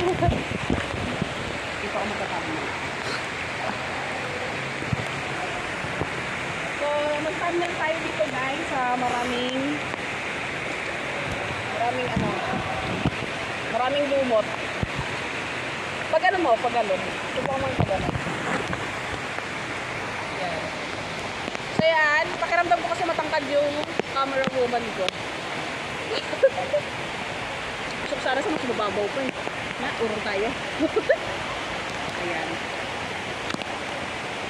Dito ako magkatabi. So, mag-thumbnail tayo dito guys sa maraming lumot. Pag ano mo, pag ano. Subukan mo yung pag ano. Yan. So yan, pakiramdam ko kasi matangkad yung camera woman ko. So sana sa mas mababaw pa eh. Na, urong tayo. Ayan.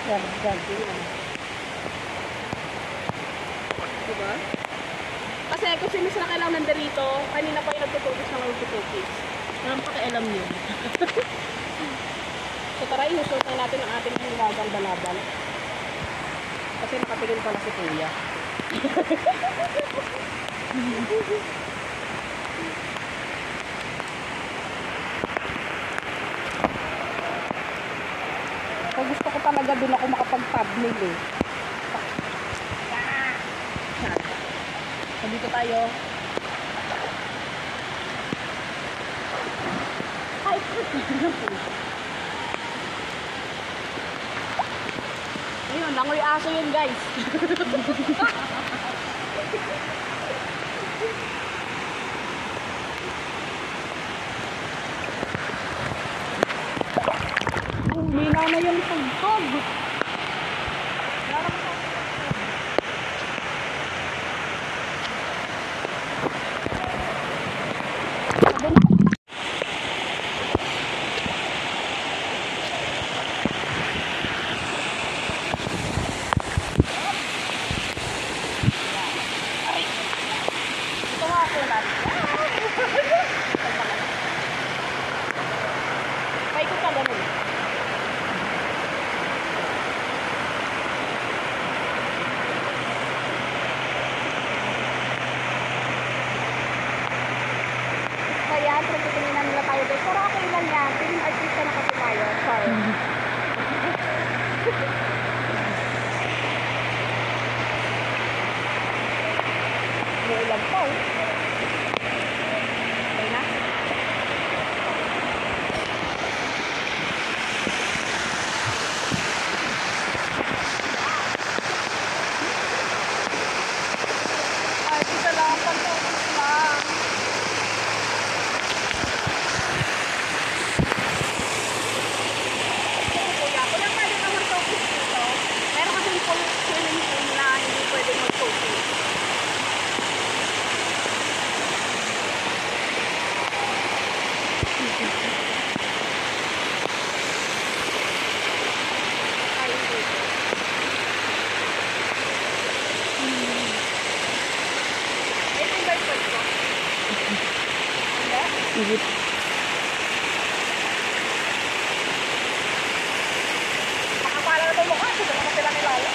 Yan, yan. Diba? Kasi kung sino sila kailangan nandarito, kanina pa yung nagtutugis na magtutugis. Walang pakialam yun. So tara, isusot na natin ang ating hilagang balabal. Kasi nakatingin pala si Kuya. So gusto ko talaga doon ako makapag-thumbnail eh. So dito tayo. Ay, ayun, langoy aso yun guys. Linaw na yung tugtog. Paikot ka ganun. Kaya, pinagtitingnan nila tayo guys. Pero okay lang yan. Piling artista na kasi tayo. Sorry. May ilan po. Okay na? Ay, dito lang ang pag-focus lang. Kuya, kung lang pwede ka mag-focus dito, meron kasi yung swimming pool na hindi pwede mag-focus. Ay, dito. Ito yung bird ko. Hindi? Makapala na itong mukha. Sige naman sila nilala.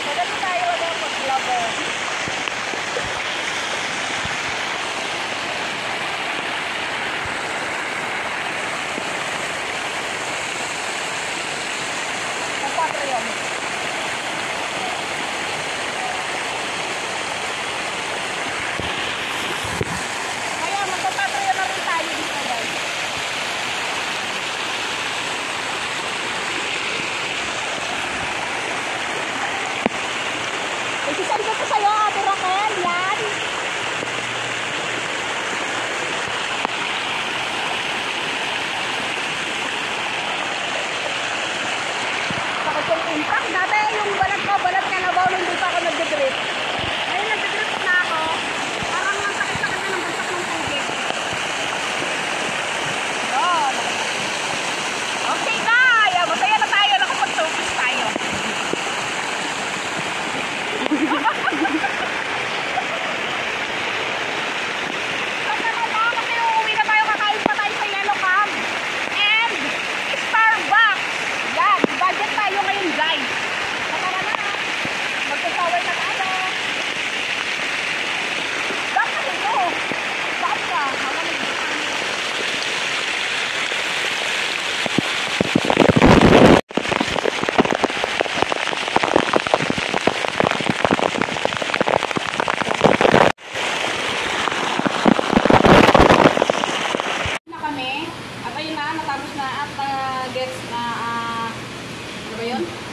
Maganda tayo ang mag-vlogger. Magpapatreon. Kaya magpapatreon na rin tayo dito guys. Isisend ko sa'yo, Ate Raquel. Yan. Takot yung impact. Dati yung balat ka na ba, hindi pa ako nag-drip. Ngayon nag-drip na ako. Parang ang sakit-sakit na ng bagsak ng tubig. Yun. Okay na. Yan, masaya na tayo. Nakapag-focus tayo. Kasi uuwi na tayo, kakain pa tayo sa Yellow Cab and Starbucks. Yan, budget tayo ngayon guys.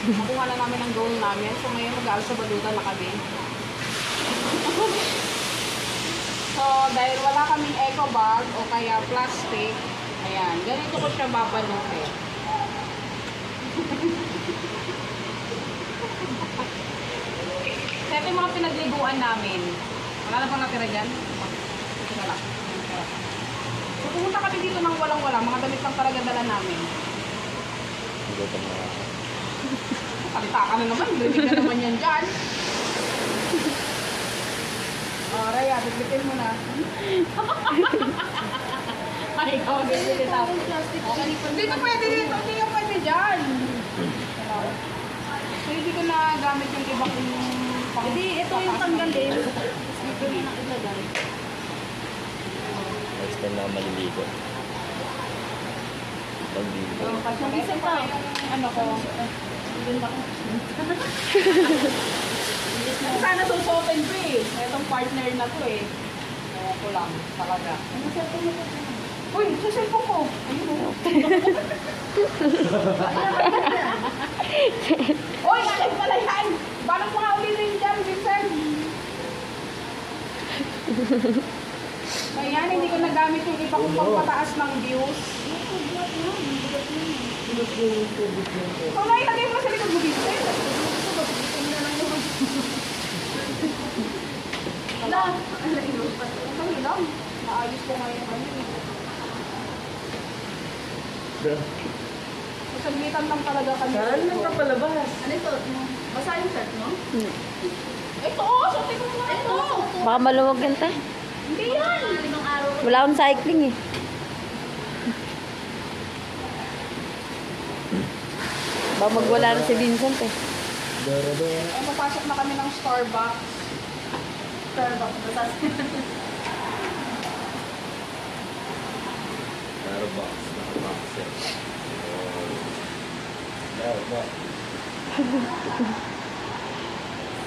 Makuha na namin ang goal namin. So ngayon mag-aaral sa balutan na kami. So dahil wala kaming eco bag o kaya plastic, ayan, ganito ko siya babalutin. So ito yung mga pinagliguan namin. Wala na bang natira dyan? Wala. So pumunta kami dito ng walang-wala. Mga damit lang talaga dala namin. Salita ka na naman. Rinig ka naman yan dyan. O, Raya, bibitin mo na. Ay, ikaw, bibitin na. Hindi ka pwede dito. Hindi ka pwede dyan. So, hindi ko na gamit yung iba kong pang... Hindi, ito yung tanggalin. Dito na nakilagay. Next time na maliligo. Pagligo. Pag-isa pa yung ano ko. Sana susuotin ko eh. Itong partner na to eh. Kaya ko lang talaga. Ano cellphone mo? Uy, sa cellphone ko. Ayun o. Uy, alam pala yan. Balak mo nga ulitin dyan, Vincent. Kaya hindi ko nagamit yung iba kong pagpataas ng views. So, nailagay mo sa likod mo, Vincent. Wala. Ang lang. Naayos ko ngayon kami. Saglitan lang talaga kami. Saan lang ka palabas? Ano ito? Basa yung shirt mo? Ito! Suotin mo na ito! Baka maluwag yan tayo. Hindi yan! Wala akong cycling eh. Baka magwala na si Vincent eh. Ay, papasok na kami ng Starbucks. Starbucks. Starbucks.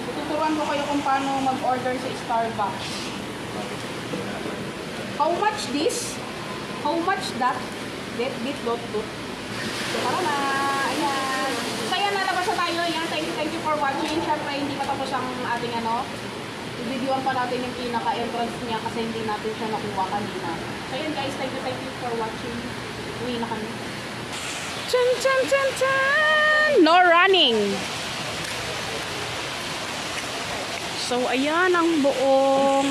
Tuturuan ko kayo kung paano mag-order sa Starbucks. How much this? How much that? Bit. So, tara na. Ayan. So, ayan, nalabas na tayo. Ayan, thank you for watching. Siyempre, hindi pa tapos ang ating i-videoan pa natin yung pinaka-entrance niya kasi hindi natin siya nakuha kanina. So, ayan guys, thank you for watching. Uwi na kami. Chan! No running! So, ayan ang buong